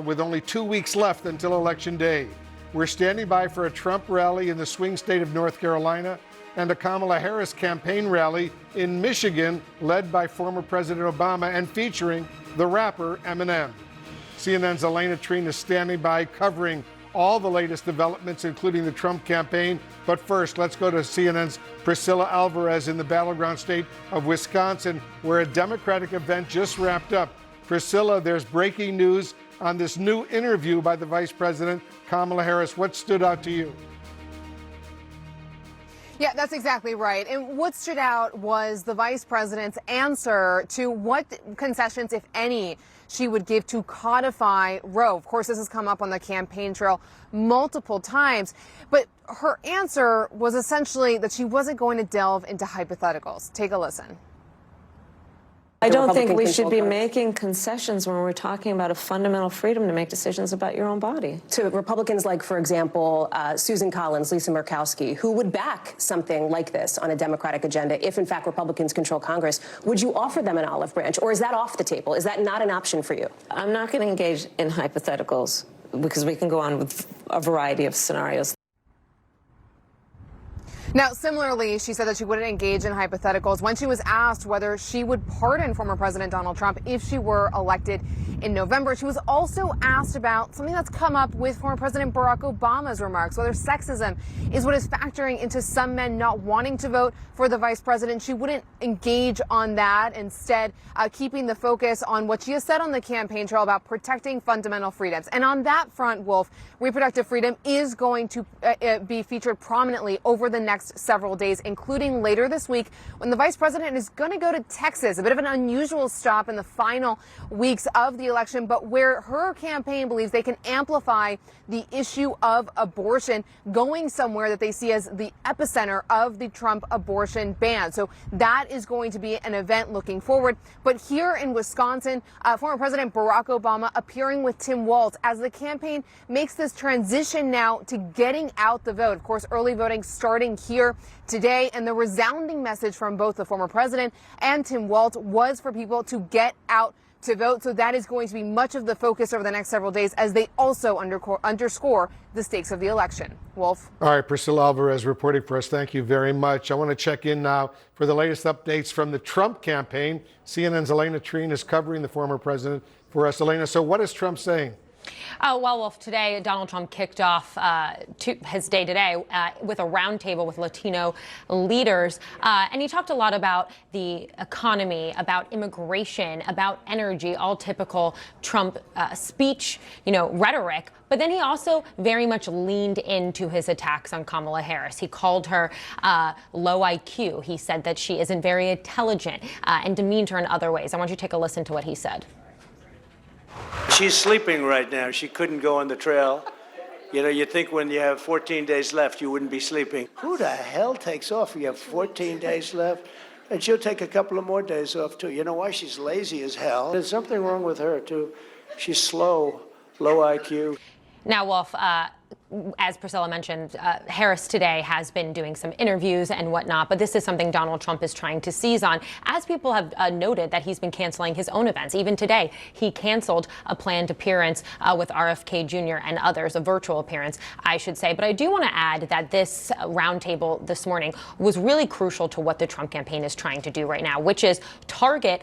with only 2 weeks left until Election Day. We're standing by for a Trump rally in the swing state of North Carolina and a Kamala Harris campaign rally in Michigan led by former President Obama and featuring the rapper Eminem. CNN's Elena Treen is standing by covering all the latest developments, including the Trump campaign. But first, let's go to CNN's Priscilla Alvarez in the battleground state of Wisconsin, where a Democratic event just wrapped up. Priscilla, there's breaking news on this new interview by the Vice President, Kamala Harris. What stood out to you? Yeah, that's exactly right. And what stood out was the vice president's answer to what concessions, if any, she would give to codify Roe. Of course, this has come up on the campaign trail multiple times, but her answer was essentially that she wasn't going to delve into hypotheticals. Take a listen. I don't think we should be making concessions when we're talking about a fundamental freedom to make decisions about your own body. To Republicans like, for example, Susan Collins, Lisa Murkowski, who would back something like this on a Democratic agenda if, in fact, Republicans control Congress, would you offer them an olive branch, or is that off the table? Is that not an option for you? I'm not going to engage in hypotheticals because we can go on with a variety of scenarios. Now, similarly, she said that she wouldn't engage in hypotheticals when she was asked whether she would pardon former President Donald Trump if she were elected in November. She was also asked about something that's come up with former President Barack Obama's remarks, whether sexism is what is factoring into some men not wanting to vote for the vice president. She wouldn't engage on that, instead keeping the focus on what she has said on the campaign trail about protecting fundamental freedoms. And on that front, Wolf, reproductive freedom is going to be featured prominently over the next several days, including later this week when the vice president is going to go to Texas, a bit of an unusual stop in the final weeks of the election, but where her campaign believes they can amplify the issue of abortion, going somewhere that they see as the epicenter of the Trump abortion ban. So that is going to be an event looking forward. But here in Wisconsin, former President Barack Obama appearing with Tim Walz as the campaign makes this transition now to getting out the vote. Of course, early voting starting here today, and the resounding message from both the former president and Tim Walz was for people to get out to vote. So that is going to be much of the focus over the next several days as they also underscore the stakes of the election. Wolf. All right, Priscilla Alvarez reporting for us. Thank you very much. I want to check in now for the latest updates from the Trump campaign. CNN's Elena Treen is covering the former president for us. Elena, so what is Trump saying? Well, Wolf, today Donald Trump kicked off his day today with a roundtable with Latino leaders. And he talked a lot about the economy, about immigration, about energy, all typical Trump speech, rhetoric. But then he also very much leaned into his attacks on Kamala Harris. He called her low IQ. He said that she isn't very intelligent and demeaned her in other ways. I want you to take a listen to what he said. She's sleeping right now. She couldn't go on the trail. You think when you have 14 days left, you wouldn't be sleeping. Who the hell takes off? You have 14 days left. And she'll take a couple of more days off, too. You know why? She's lazy as hell. There's something wrong with her, too. She's slow, low IQ. Now, Wolf, as Priscilla mentioned, Harris today has been doing some interviews and whatnot, but this is something Donald Trump is trying to seize on, as people have noted that he's been canceling his own events. Even today, he canceled a planned appearance with RFK Jr. and others, a virtual appearance, I should say. But I do want to add that this roundtable this morning was really crucial to what the Trump campaign is trying to do right now, which is target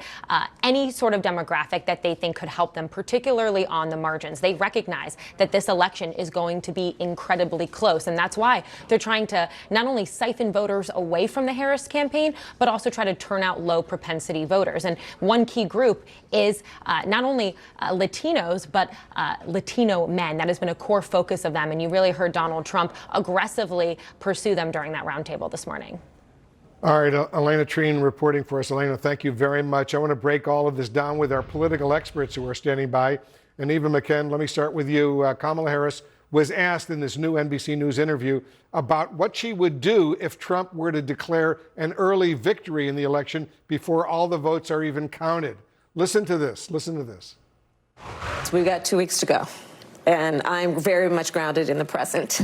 any sort of demographic that they think could help them, particularly on the margins. They recognize that this election is going to be incredibly close, and that's why they're trying to not only siphon voters away from the Harris campaign, but also try to turn out low propensity voters. And one key group is not only Latinos, but Latino men. That has been a core focus of them, and you really heard Donald Trump aggressively pursue them during that roundtable this morning. All right, Elena Treen reporting for us. Elena, thank you very much. I want to break all of this down with our political experts who are standing by. And Eva McKen, let me start with you. Kamala Harris was asked in this new NBC News interview about what she would do if Trump were to declare an early victory in the election before all the votes are even counted. Listen to this. Listen to this. So we've got 2 weeks to go, and I'm very much grounded in the present.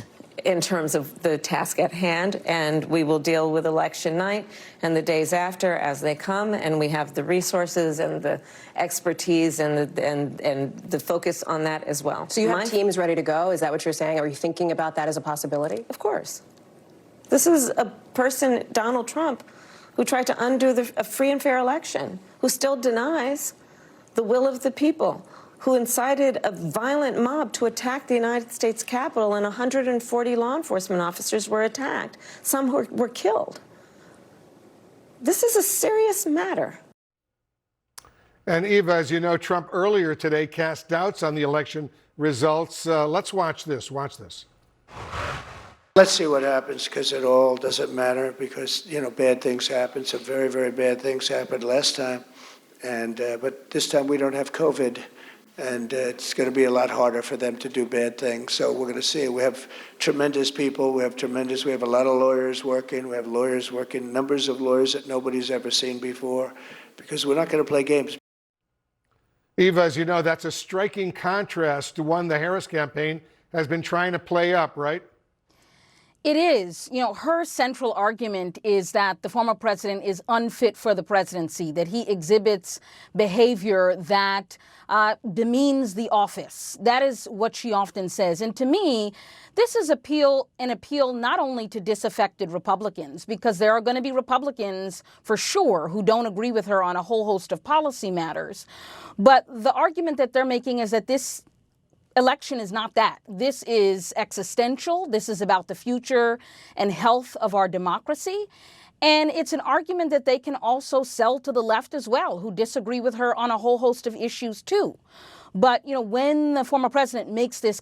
in terms of the task at hand, and we will deal with election night and the days after as they come, and we have the resources and the expertise and the focus on that as well. So you have teams ready to go? Is that what you're saying? Are you thinking about that as a possibility? Of course. This is a person, Donald Trump, who tried to undo a free and fair election, who still denies the will of the people, who incited a violent mob to attack the United States Capitol, and 140 law enforcement officers were attacked. Some were killed. This is a serious matter. And Eva, as you know, Trump earlier today cast doubts on the election results. Let's watch this. Watch this. Let's see what happens, because it all doesn't matter, because, bad things happen. Some very, very bad things happened last time. But this time we don't have COVID, and it's going to be a lot harder for them to do bad things. So we're going to see. We have tremendous people. We have a lot of lawyers working. We have lawyers working, numbers of lawyers that nobody's ever seen before, because we're not going to play games. Eva, as you know, that's a striking contrast to one the Harris campaign has been trying to play up, right? It is. Her central argument is that the former president is unfit for the presidency, that he exhibits behavior that demeans the office. That is what she often says. And to me, this is an appeal not only to disaffected Republicans, because there are going to be Republicans for sure who don't agree with her on a whole host of policy matters. But the argument that they're making is that this election is not that. This is existential. This is about the future and health of our democracy. And it's an argument that they can also sell to the left as well, who disagree with her on a whole host of issues too. But, when the former president makes these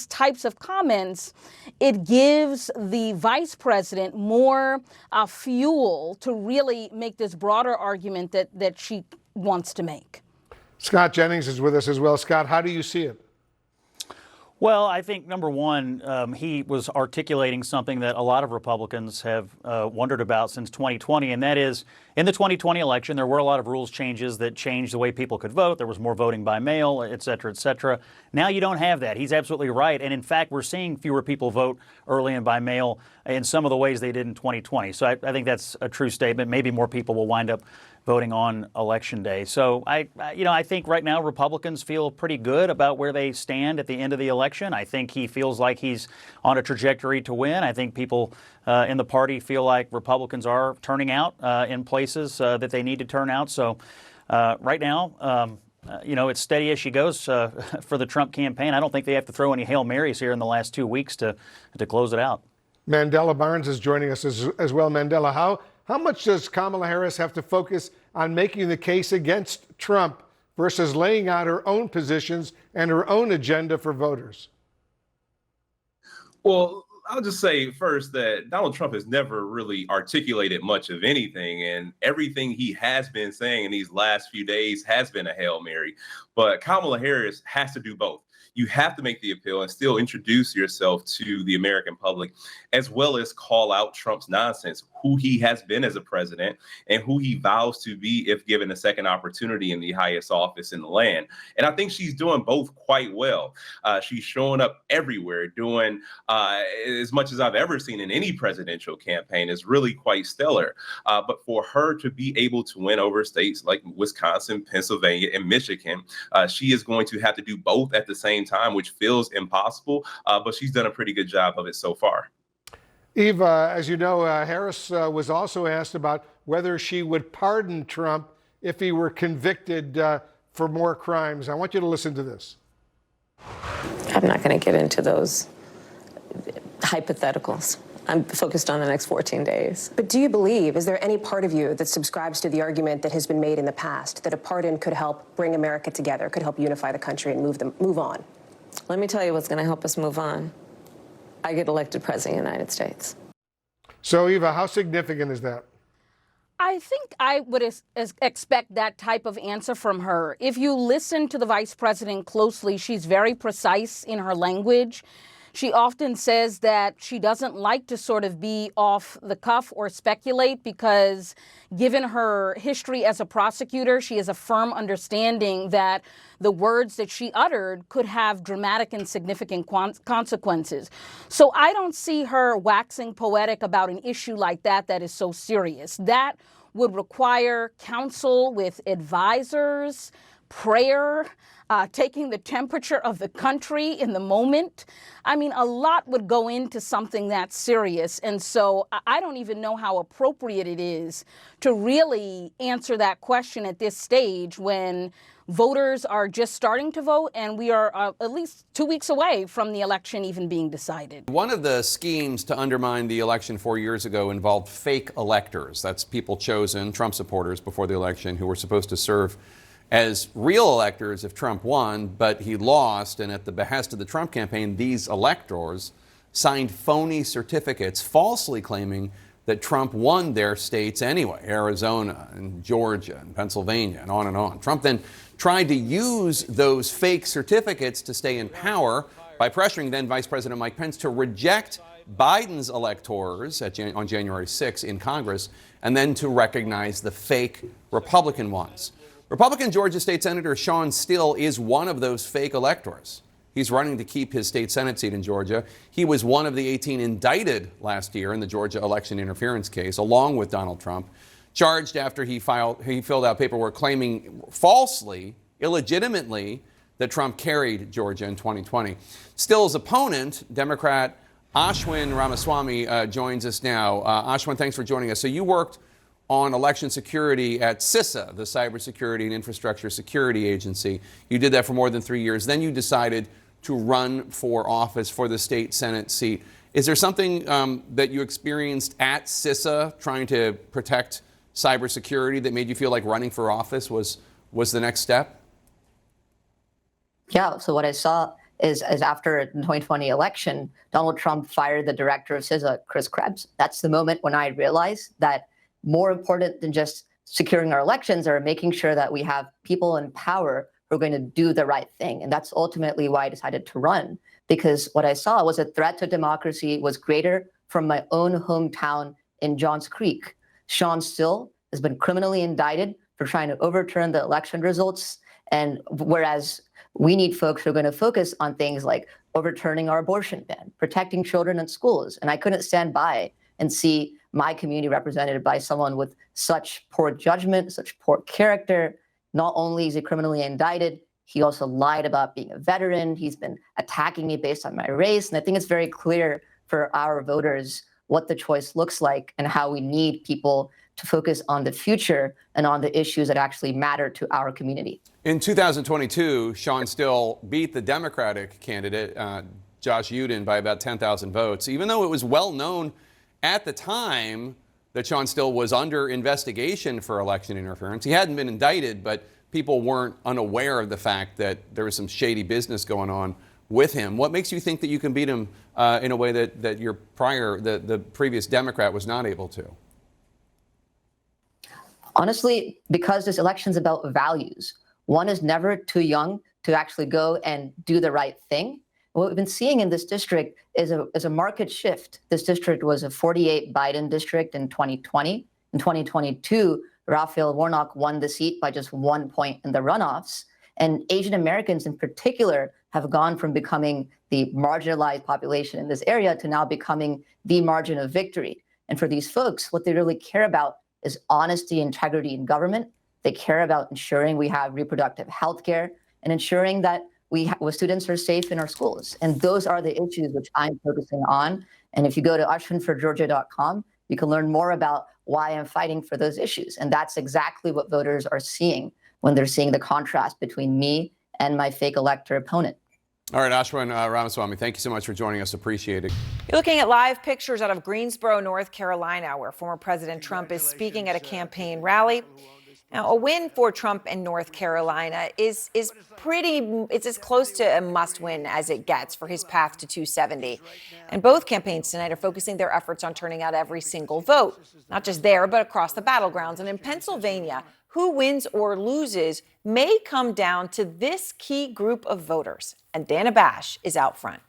types of comments, it gives the vice president more fuel to really make this broader argument that she wants to make. Scott Jennings is with us as well. Scott, how do you see it? Well, I think, number one, he was articulating something that a lot of Republicans have wondered about since 2020, and that is, in the 2020 election, there were a lot of rules changes that changed the way people could vote. There was more voting by mail, et cetera, et cetera. Now you don't have that. He's absolutely right. And in fact, we're seeing fewer people vote early and by mail in some of the ways they did in 2020. So I think that's a true statement. Maybe more people will wind up voting on Election Day. So I think right now Republicans feel pretty good about where they stand at the end of the election. I think he feels like he's on a trajectory to win. I think people in the party feel like Republicans are turning out in places that they need to turn out. So right now, it's steady as she goes for the Trump campaign. I don't think they have to throw any Hail Marys here in the last 2 weeks to close it out. Mandela Barnes is joining us as well. Mandela, how much does Kamala Harris have to focus on making the case against Trump versus laying out her own positions and her own agenda for voters? Well, I'll just say first that Donald Trump has never really articulated much of anything, and everything he has been saying in these last few days has been a Hail Mary. But Kamala Harris has to do both. You have to make the appeal and still introduce yourself to the American public, as well as call out Trump's nonsense, who he has been as a president and who he vows to be if given a second opportunity in the highest office in the land. And I think she's doing both quite well. She's showing up everywhere, doing as much as I've ever seen in any presidential campaign. Is really quite stellar. But for her to be able to win over states like Wisconsin, Pennsylvania, and Michigan, she is going to have to do both at the same time, which feels impossible, but she's done a pretty good job of it so far. Eva, as you know, Harris was also asked about whether she would pardon Trump if he were convicted for more crimes. I want you to listen to this. I'm not going to get into those hypotheticals. I'm focused on the next 14 days. But do you believe, is there any part of you that subscribes to the argument that has been made in the past that a pardon could help bring America together, could help unify the country and move on? Let me tell you what's going to help us move on. I get elected president of the United States. So, Eva, how significant is that? I think I would expect that type of answer from her. If you listen to the vice president closely, she's very precise in her language. She often says that she doesn't like to sort of be off the cuff or speculate because given her history as a prosecutor, she has a firm understanding that the words that she uttered could have dramatic and significant consequences. So I don't see her waxing poetic about an issue like that is so serious. That would require counsel with advisors, prayer, taking the temperature of the country in the moment. I mean, a lot would go into something that serious. And so I don't even know how appropriate it is to really answer that question at this stage when voters are just starting to vote and we are at least 2 weeks away from the election even being decided. One of the schemes to undermine the election 4 years ago involved fake electors. That's people chosen, Trump supporters, before the election who were supposed to serve as real electors if Trump won, but he lost. And at the behest of the Trump campaign, these electors signed phony certificates falsely claiming that Trump won their states anyway, Arizona and Georgia and Pennsylvania and on and on. Trump then tried to use those fake certificates to stay in power by pressuring then Vice President Mike Pence to reject Biden's electors on January 6 in Congress and then to recognize the fake Republican ones. Republican Georgia State Senator Sean Still is one of those fake electors. He's running to keep his state Senate seat in Georgia. He was one of the 18 indicted last year in the Georgia election interference case, along with Donald Trump, charged after he filled out paperwork claiming falsely, illegitimately, that Trump carried Georgia in 2020. Still's opponent, Democrat Ashwin Ramaswamy, joins us now. Ashwin, thanks for joining us. So you worked on election security at CISA, the Cybersecurity and Infrastructure Security Agency. You did that for more than 3 years. Then you decided to run for office for the state Senate seat. Is there something that you experienced at CISA trying to protect cybersecurity that made you feel like running for office was the next step? Yeah, so what I saw is after the 2020 election, Donald Trump fired the director of CISA, Chris Krebs. That's the moment when I realized that more important than just securing our elections are making sure that we have people in power who are going to do the right thing. And that's ultimately why I decided to run, because what I saw was a threat to democracy was greater from my own hometown in Johns Creek. Sean Still has been criminally indicted for trying to overturn the election results. And whereas we need folks who are going to focus on things like overturning our abortion ban, protecting children in schools. And I couldn't stand by and see my community represented by someone with such poor judgment, such poor character. Not only is he criminally indicted, he also lied about being a veteran. He's been attacking me based on my race. And I think it's very clear for our voters what the choice looks like and how we need people to focus on the future and on the issues that actually matter to our community. In 2022, Sean Still beat the Democratic candidate, Josh Uden, by about 10,000 votes, even though it was well known at the time that Sean Still was under investigation for election interference. He hadn't been indicted, but people weren't unaware of the fact that there was some shady business going on with him. What makes you think that you can beat him in a way that the previous Democrat was not able to? Honestly, because this election's about values. One is never too young to actually go and do the right thing. What we've been seeing in this district is a market shift. This district was a 48 Biden district in 2020. In 2022, Raphael Warnock won the seat by just 1 point in the runoffs. And Asian Americans in particular have gone from becoming the marginalized population in this area to now becoming the margin of victory. And for these folks, what they really care about is honesty, integrity in government. They care about ensuring we have reproductive health care and ensuring that students are safe in our schools. And those are the issues which I'm focusing on. And if you go to ashwinforgeorgia.com, you can learn more about why I'm fighting for those issues. And that's exactly what voters are seeing when they're seeing the contrast between me and my fake elector opponent. All right, Ashwin Ramaswamy, thank you so much for joining us. Appreciate it. You're looking at live pictures out of Greensboro, North Carolina, where former President Trump is speaking at a campaign rally. Now, a win for Trump in North Carolina is as close to a must-win as it gets for his path to 270. And both campaigns tonight are focusing their efforts on turning out every single vote, not just there, but across the battlegrounds. And in Pennsylvania, who wins or loses may come down to this key group of voters. And Dana Bash is out front.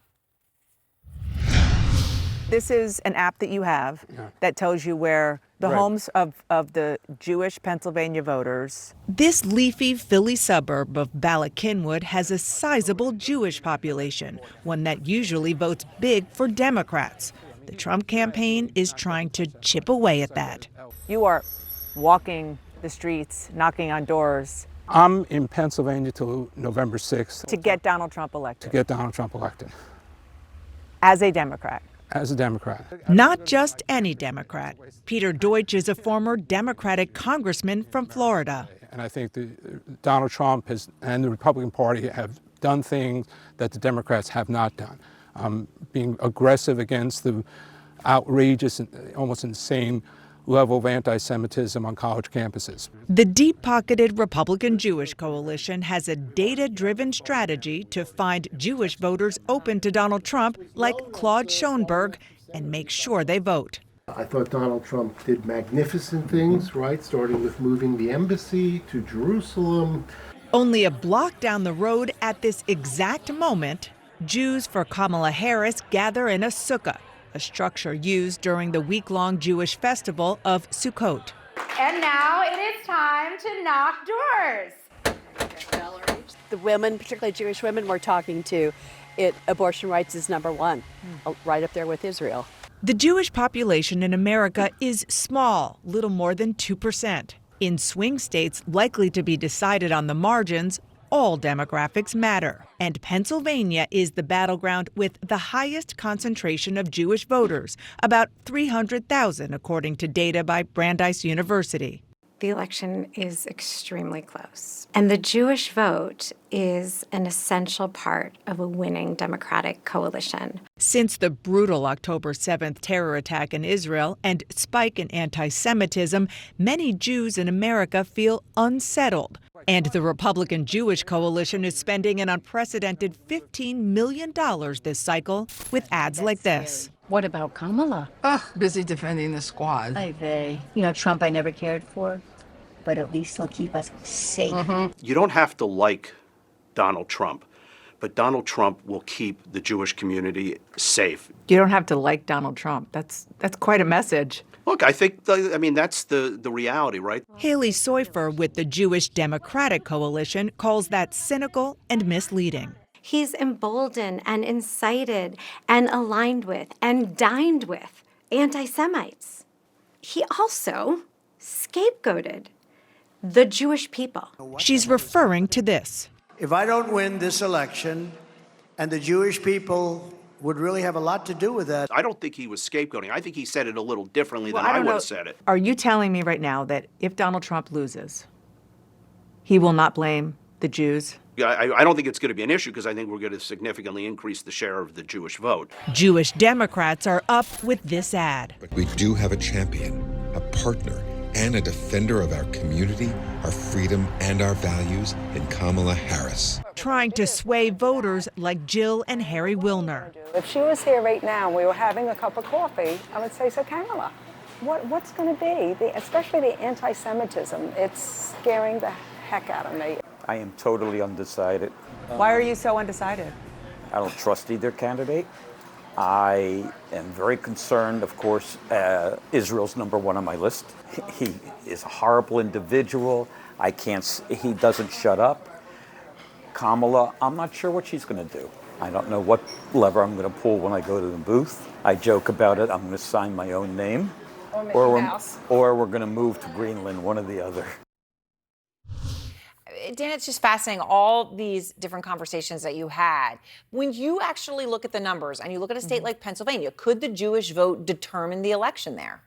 This is an app that you have that tells you where the homes of the Jewish Pennsylvania voters. This leafy Philly suburb of Ballackinwood has a sizable Jewish population, one that usually votes big for Democrats. The Trump campaign is trying to chip away at that. You are walking the streets, knocking on doors. I'm in Pennsylvania till November 6th. To get Donald Trump elected. To get Donald Trump elected. As a Democrat. As a Democrat. Not just any Democrat. Peter Deutsch is a former Democratic congressman from Florida. And I think Donald Trump and the Republican Party have done things that the Democrats have not done. Being aggressive against the outrageous and almost insane level of anti-Semitism on college campuses. The deep-pocketed Republican Jewish coalition has a data-driven strategy to find Jewish voters open to Donald Trump, like Claude Schoenberg, and make sure they vote. I thought Donald Trump did magnificent things, right? Starting with moving the embassy to Jerusalem. Only a block down the road at this exact moment, Jews for Kamala Harris gather in a sukkah, a structure used during the week-long Jewish festival of Sukkot. And now it is time to knock doors. The women, particularly Jewish women we're talking to, abortion rights is number one, right up there with Israel. The Jewish population in America is small, little more than 2%. In swing states likely to be decided on the margins, all demographics matter. And Pennsylvania is the battleground with the highest concentration of Jewish voters, about 300,000 according to data by Brandeis University. The election is extremely close, and the Jewish vote is an essential part of a winning Democratic coalition. Since the brutal October 7th terror attack in Israel and spike in anti-Semitism, many Jews in America feel unsettled. And the Republican Jewish coalition is spending an unprecedented $15 million this cycle with ads like this. What about Kamala? Busy defending the squad. Trump I never cared for, but at least he'll keep us safe. You don't have to like Donald Trump, but Donald Trump will keep the Jewish community safe. You don't have to like Donald Trump. That's quite a message. Look, I think, that's the reality, right? Haley Soifer with the Jewish Democratic Coalition calls that cynical and misleading. He's emboldened and incited and aligned with and dined with anti-Semites. He also scapegoated the Jewish people. She's referring to this. If I don't win this election, and the Jewish people would really have a lot to do with that. I don't think he was scapegoating. I think he said it a little differently than I would have said it. Are you telling me right now that if Donald Trump loses, he will not blame the Jews? I don't think it's going to be an issue because I think we're going to significantly increase the share of the Jewish vote. Jewish Democrats are up with this ad. But we do have a champion, a partner, and a defender of our community, our freedom, and our values in Kamala Harris. Trying to sway voters like Jill and Harry Wilner. If she was here right now, we were having a cup of coffee, I would say, so Kamala, what's going to be, especially the anti-Semitism, it's scaring the heck out of me. I am totally undecided. Why are you so undecided? I don't trust either candidate. I am very concerned, of course, Israel's number one on my list. He is a horrible individual. He doesn't shut up. Kamala, I'm not sure what she's going to do. I don't know what lever I'm going to pull when I go to the booth. I joke about it. I'm going to sign my own name. Or we're going to move to Greenland, one or the other. Dan, it's just fascinating, all these different conversations that you had. When you actually look at the numbers and you look at a state like Pennsylvania, could the Jewish vote determine the election there?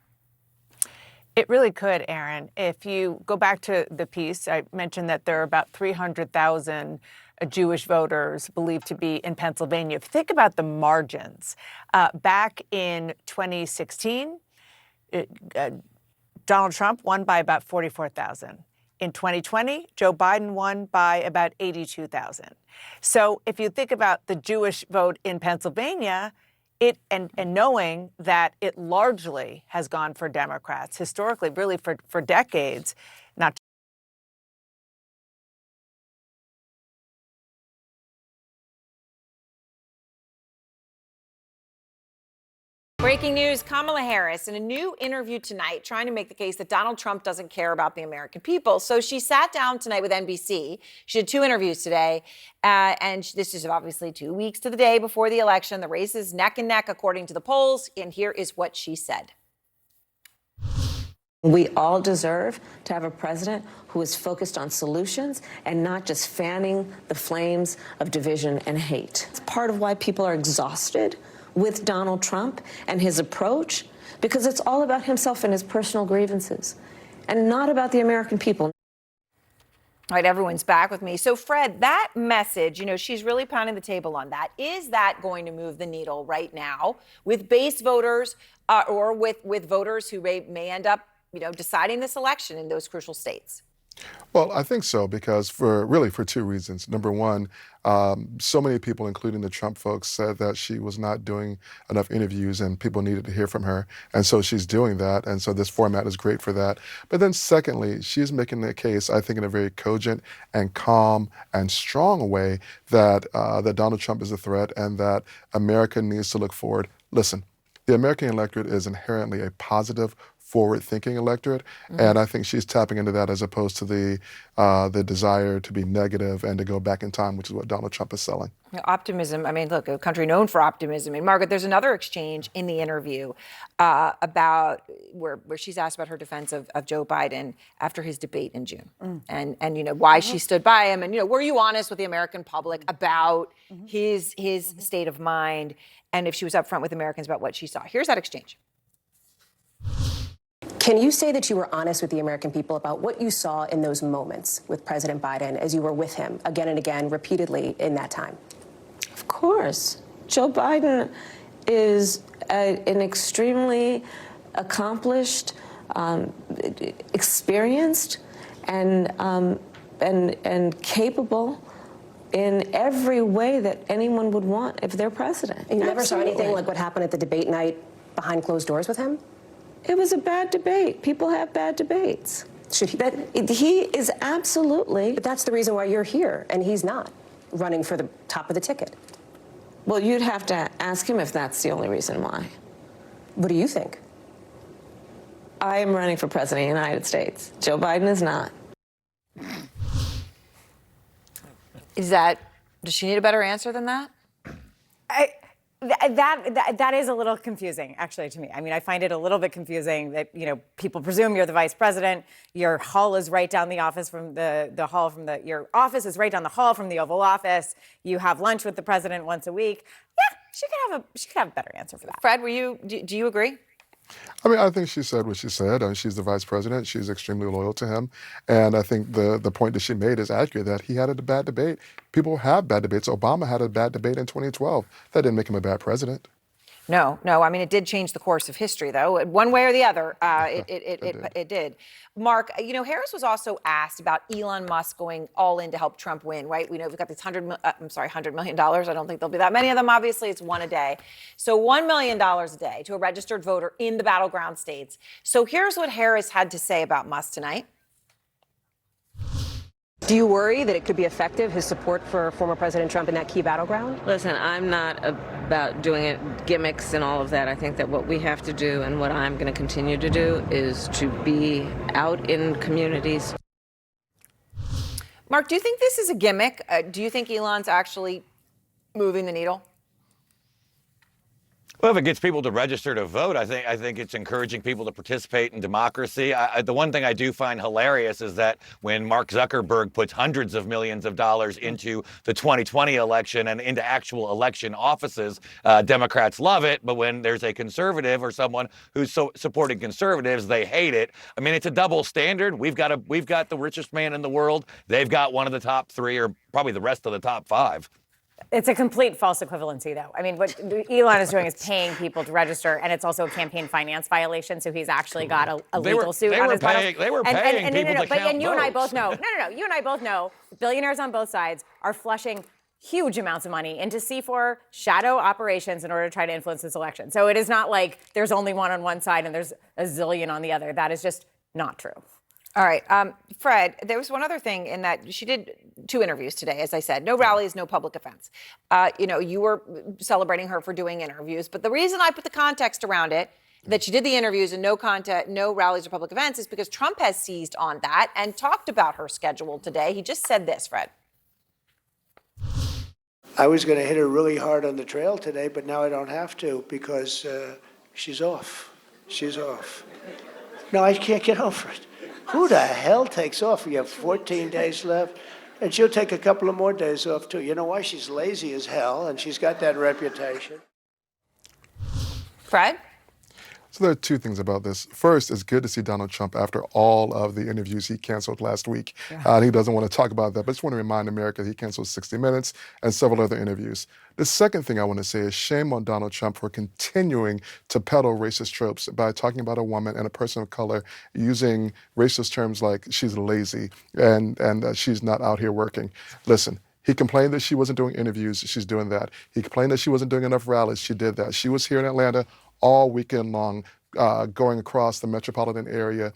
It really could, Aaron. If you go back to the piece, I mentioned that there are about 300,000 Jewish voters believed to be in Pennsylvania. If you think about the margins, back in 2016, Donald Trump won by about 44,000. In 2020, Joe Biden won by about 82,000. So if you think about the Jewish vote in Pennsylvania, and knowing that it largely has gone for Democrats, historically, really for decades, not Breaking news, Kamala Harris in a new interview tonight trying to make the case that Donald Trump doesn't care about the American people. So she sat down tonight with NBC. She did 2 interviews today. And this is obviously 2 weeks to the day before the election. The race is neck and neck according to the polls. And here is what she said. We all deserve to have a president who is focused on solutions and not just fanning the flames of division and hate. It's part of why people are exhausted with Donald Trump and his approach, because it's all about himself and his personal grievances and not about the American people. All right, everyone's back with me. So, Fred, that message, she's really pounding the table on that. Is that going to move the needle right now with base voters or with voters who may end up, deciding this election in those crucial states? Well, I think so, because for 2 reasons. Number one, so many people, including the Trump folks, said that she was not doing enough interviews and people needed to hear from her. And so she's doing that. And so this format is great for that. But then secondly, she's making the case, I think, in a very cogent and calm and strong way that Donald Trump is a threat and that America needs to look forward. Listen, the American electorate is inherently a positive, forward-thinking electorate, and I think she's tapping into that as opposed to the desire to be negative and to go back in time, which is what Donald Trump is selling. Optimism. I mean, look, a country known for optimism. And Margaret, there's another exchange in the interview about where she's asked about her defense of Joe Biden after his debate in June, and why she stood by him, and were you honest with the American public about his state of mind, and if she was upfront with Americans about what she saw. Here's that exchange. Can you say that you were honest with the American people about what you saw in those moments with President Biden as you were with him again and again, repeatedly in that time? Of course. Joe Biden is an extremely accomplished, experienced, and capable in every way that anyone would want if they're president. You never saw anything like what happened at the debate night behind closed doors with him? It was a bad debate. People have bad debates. He is absolutely. But that's the reason why you're here, and he's not running for the top of the ticket. Well, you'd have to ask him if that's the only reason why. What do you think? I am running for president of the United States. Joe Biden is not. Does she need a better answer than that? That is a little confusing, actually, to me. I mean, I find it a little bit confusing that, people presume you're the vice president. Your hall is right down the office from your office is right down the hall from the Oval Office. You have lunch with the president once a week. Yeah, she could have a better answer for that. Fred, do you agree? I mean, I think she said what she said. She's the vice president. She's extremely loyal to him. And I think the point that she made is accurate, that he had a bad debate. People have bad debates. Obama had a bad debate in 2012. That didn't make him a bad president. No. I mean, it did change the course of history, though. One way or the other, it did. Mark, Harris was also asked about Elon Musk going all in to help Trump win, right? We know we've got these $100 million. I don't think there'll be that many of them, obviously. It's one a day. So $1 million a day to a registered voter in the battleground states. So here's what Harris had to say about Musk tonight. Do you worry that it could be effective, his support for former President Trump in that key battleground? Listen, I'm not about doing it gimmicks and all of that. I think that what we have to do and what I'm going to continue to do is to be out in communities. Mark, do you think this is a gimmick? Do you think Elon's actually moving the needle? Well, if it gets people to register to vote, I think it's encouraging people to participate in democracy. The one thing I do find hilarious is that when Mark Zuckerberg puts hundreds of millions of dollars into the 2020 election and into actual election offices, Democrats love it. But when there's a conservative or someone who's supporting conservatives, they hate it. I mean, it's a double standard. We've got the richest man in the world. They've got one of the top 3 or probably the rest of the top 5. It's a complete false equivalency, though. I mean, what Elon is doing is paying people to register, and it's also a campaign finance violation. So he's actually got a legal suit on his bottom. They were paying people to count votes. And you and I both know. No. You and I both know billionaires on both sides are flushing huge amounts of money into C4 shadow operations in order to try to influence this election. So it is not like there's only one on one side and there's a zillion on the other. That is just not true. All right. Fred, there was one other thing in that she did 2 interviews today, as I said. No rallies, no public events. You were celebrating her for doing interviews. But the reason I put the context around it, that she did the interviews and no rallies or public events, is because Trump has seized on that and talked about her schedule today. He just said this, Fred. I was going to hit her really hard on the trail today, but now I don't have to because she's off. She's off. No, I can't get over it. Who the hell takes off? You have 14 days left. And she'll take a couple of more days off, too. You know why? She's lazy as hell, and she's got that reputation. Fred? So there are 2 things about this. First, it's good to see Donald Trump after all of the interviews he canceled last week. And he doesn't want to talk about that, but I just want to remind America he canceled 60 Minutes and several other interviews. The second thing I want to say is shame on Donald Trump for continuing to peddle racist tropes by talking about a woman and a person of color using racist terms like she's lazy and she's not out here working. Listen, he complained that she wasn't doing interviews. She's doing that. He complained that she wasn't doing enough rallies. She did that. She was here in Atlanta all weekend long, going across the metropolitan area,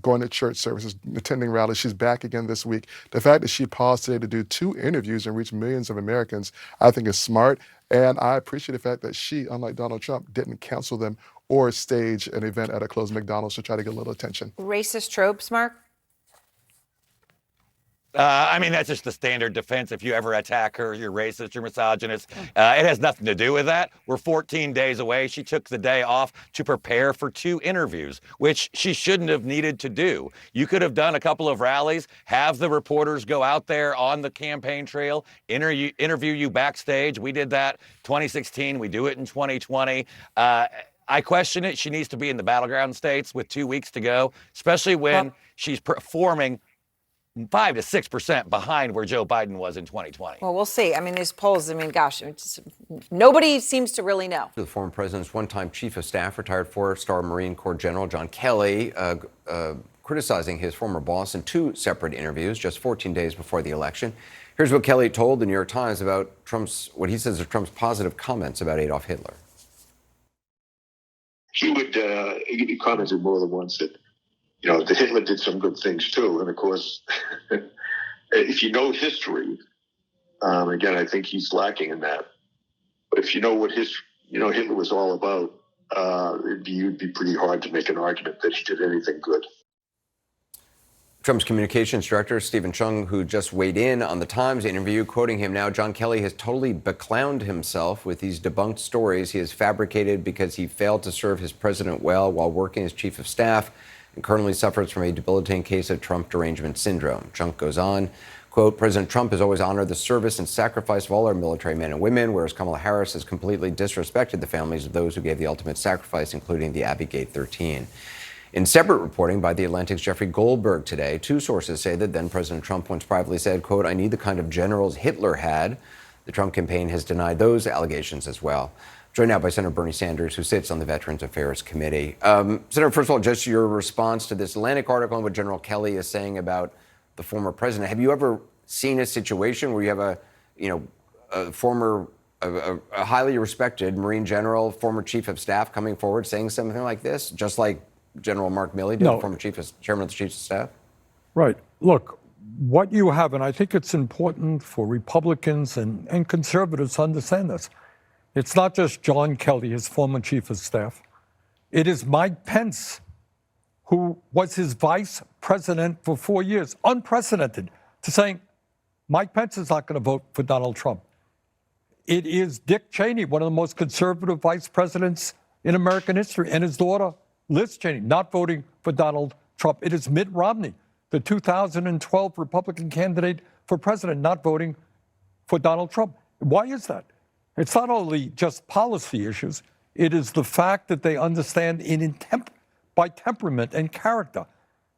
going to church services, attending rallies. She's back again this week. The fact that she paused today to do 2 interviews and reach millions of Americans, I think is smart. And I appreciate the fact that she, unlike Donald Trump, didn't cancel them or stage an event at a closed McDonald's to try to get a little attention. Racist tropes, Mark? I mean, that's just the standard defense. If you ever attack her, you're racist, you're misogynist. It has nothing to do with that. We're 14 days away. She took the day off to prepare for 2 interviews, which she shouldn't have needed to do. You could have done a couple of rallies, have the reporters go out there on the campaign trail, interview you backstage. We did that 2016. We do it in 2020. I question it. She needs to be in the battleground states with 2 weeks to go, especially when she's performing 5 to 6% behind where Joe Biden was in 2020. Well, we'll see. I mean, these polls, gosh, nobody seems to really know. The former president's one-time chief of staff, retired 4-star Marine Corps General John Kelly, criticizing his former boss in 2 separate interviews just 14 days before the election. Here's what Kelly told the New York Times about what he says are Trump's positive comments about Adolf Hitler. He commented more than once that that Hitler did some good things too. And of course, if you know history, again, I think he's lacking in that. But if you know what Hitler was all about, it'd be pretty hard to make an argument that he did anything good. Trump's communications director, Stephen Chung, who just weighed in on the Times interview, quoting him now, John Kelly has totally beclowned himself with these debunked stories he has fabricated because he failed to serve his president well while working as chief of staff and currently suffers from a debilitating case of Trump derangement syndrome. Chung goes on, quote, President Trump has always honored the service and sacrifice of all our military men and women, whereas Kamala Harris has completely disrespected the families of those who gave the ultimate sacrifice, including the Abbey Gate 13. In separate reporting by The Atlantic's Jeffrey Goldberg today, 2 sources say that then President Trump once privately said, quote, I need the kind of generals Hitler had. The Trump campaign has denied those allegations as well. Joined now by Senator Bernie Sanders, who sits on the Veterans Affairs Committee. Senator, first of all, just your response to this Atlantic article and what General Kelly is saying about the former president. Have you ever seen a situation where you have a highly respected Marine general, former chief of staff coming forward saying something like this, just like General Mark Milley did, former chairman of the Chiefs of Staff? Right. Look, what you have, and I think it's important for Republicans and conservatives to understand this, it's not just John Kelly, his former chief of staff. It is Mike Pence, who was his vice president for 4 years, unprecedented, to saying Mike Pence is not going to vote for Donald Trump. It is Dick Cheney, one of the most conservative vice presidents in American history, and his daughter, Liz Cheney, not voting for Donald Trump. It is Mitt Romney, the 2012 Republican candidate for president, not voting for Donald Trump. Why is that? It's not only just policy issues. It is the fact that they understand by temperament and character.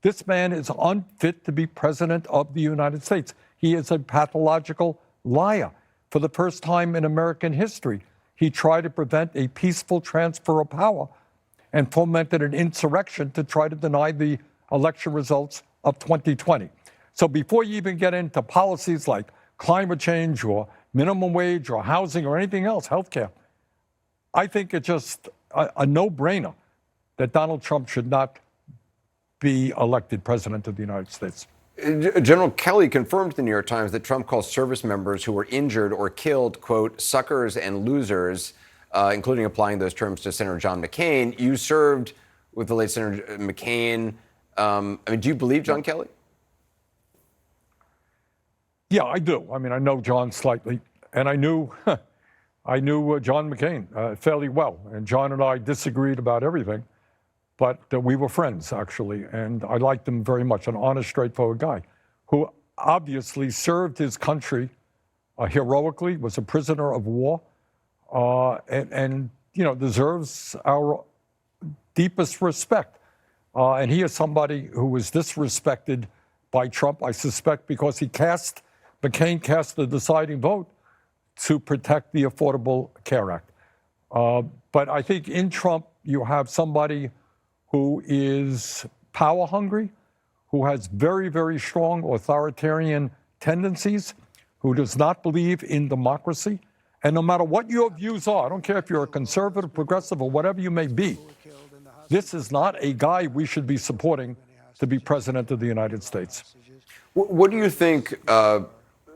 This man is unfit to be president of the United States. He is a pathological liar. For the first time in American history, he tried to prevent a peaceful transfer of power and fomented an insurrection to try to deny the election results of 2020. So before you even get into policies like climate change or minimum wage or housing or anything else, healthcare, I think it's just a no-brainer that Donald Trump should not be elected president of the United States. General Kelly confirmed to the New York Times that Trump calls service members who were injured or killed, quote, suckers and losers, including applying those terms to Senator John McCain. You served with the late Senator McCain. Do you believe John Kelly? Yeah, I do. I mean, I know John slightly, and I knew John McCain fairly well. And John and I disagreed about everything, but we were friends, actually. And I liked him very much, an honest, straightforward guy who obviously served his country heroically, was a prisoner of war, and deserves our deepest respect. And he is somebody who was disrespected by Trump, I suspect, because McCain cast the deciding vote to protect the Affordable Care Act. But I think in Trump, you have somebody who is power hungry, who has very, very strong authoritarian tendencies, who does not believe in democracy. And no matter what your views are, I don't care if you're a conservative, progressive, or whatever you may be, this is not a guy we should be supporting to be president of the United States. What do you think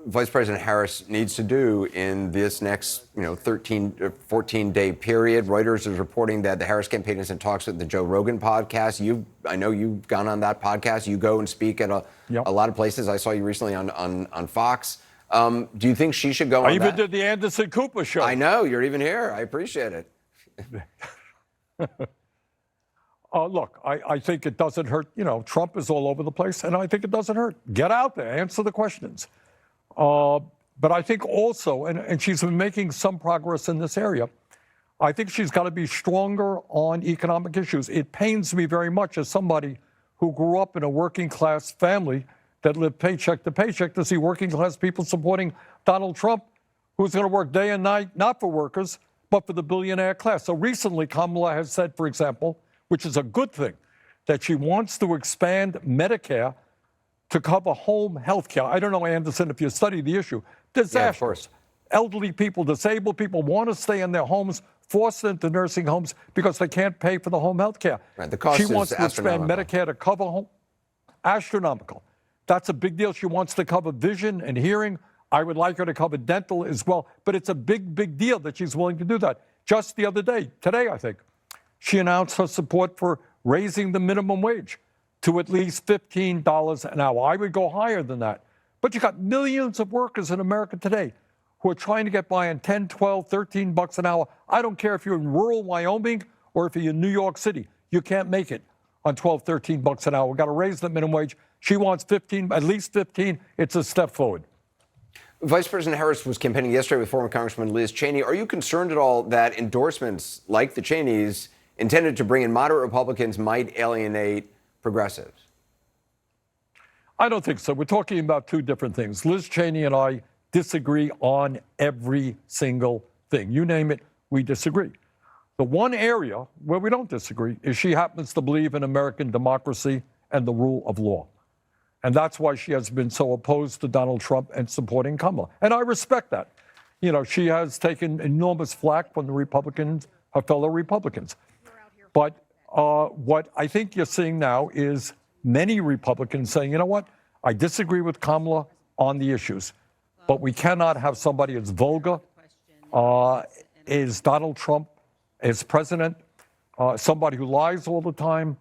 Vice President Harris needs to do in this next 14-day period? Reuters is reporting that the Harris campaign is in talks with the Joe Rogan podcast. I know you've gone on that podcast. You go and speak at a lot of places. I saw you recently on Fox. Do you think she should go on that? I even did the Anderson Cooper show. I know. You're even here. I appreciate it. Look, I think it doesn't hurt. Trump is all over the place, and I think it doesn't hurt. Get out there, answer the questions. But I think also, and she's been making some progress in this area, I think she's got to be stronger on economic issues. It pains me very much as somebody who grew up in a working class family that lived paycheck to paycheck to see working class people supporting Donald Trump, who's going to work day and night, not for workers, but for the billionaire class. So recently, Kamala has said, for example, which is a good thing, that she wants to expand Medicare to cover home health care. I don't know, Anderson, if you study the issue. Disastrous. Elderly people, disabled people want to stay in their homes, forced into nursing homes because they can't pay for the home health care. Right, the cost she is wants to expand Medicare to cover home. Astronomical. That's a big deal. She wants to cover vision and hearing. I would like her to cover dental as well. But it's a big, big deal that she's willing to do that. Just the other day, today, I think, she announced her support for raising the minimum wage to at least $15 an hour. I would go higher than that. But you got millions of workers in America today who are trying to get by on 10, 12, 13 bucks an hour. I don't care if you're in rural Wyoming or if you're in New York City. You can't make it on 12, 13 bucks an hour. We've got to raise the minimum wage. She wants 15, at least 15. It's a step forward. Vice President Harris was campaigning yesterday with former Congressman Liz Cheney. Are you concerned at all that endorsements like the Cheneys intended to bring in moderate Republicans might alienate progressives? I don't think so. We're talking about two different things. Liz Cheney and I disagree on every single thing. You name it, we disagree. The one area where we don't disagree is she happens to believe in American democracy and the rule of law. And that's why she has been so opposed to Donald Trump and supporting Kamala. And I respect that. She has taken enormous flack from the Republicans, her fellow Republicans. But what I think you're seeing now is many Republicans saying, you know what, I disagree with Kamala on the issues, but we cannot have somebody as vulgar as Donald Trump as president, somebody who lies all the time,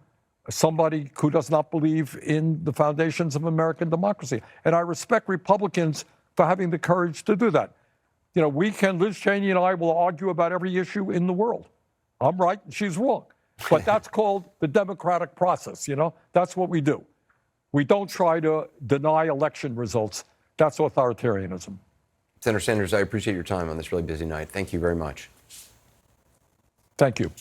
somebody who does not believe in the foundations of American democracy. And I respect Republicans for having the courage to do that. Liz Cheney and I will argue about every issue in the world. I'm right and she's wrong. But that's called the democratic process, That's what we do. We don't try to deny election results. That's authoritarianism. Senator Sanders, I appreciate your time on this really busy night. Thank you very much. Thank you.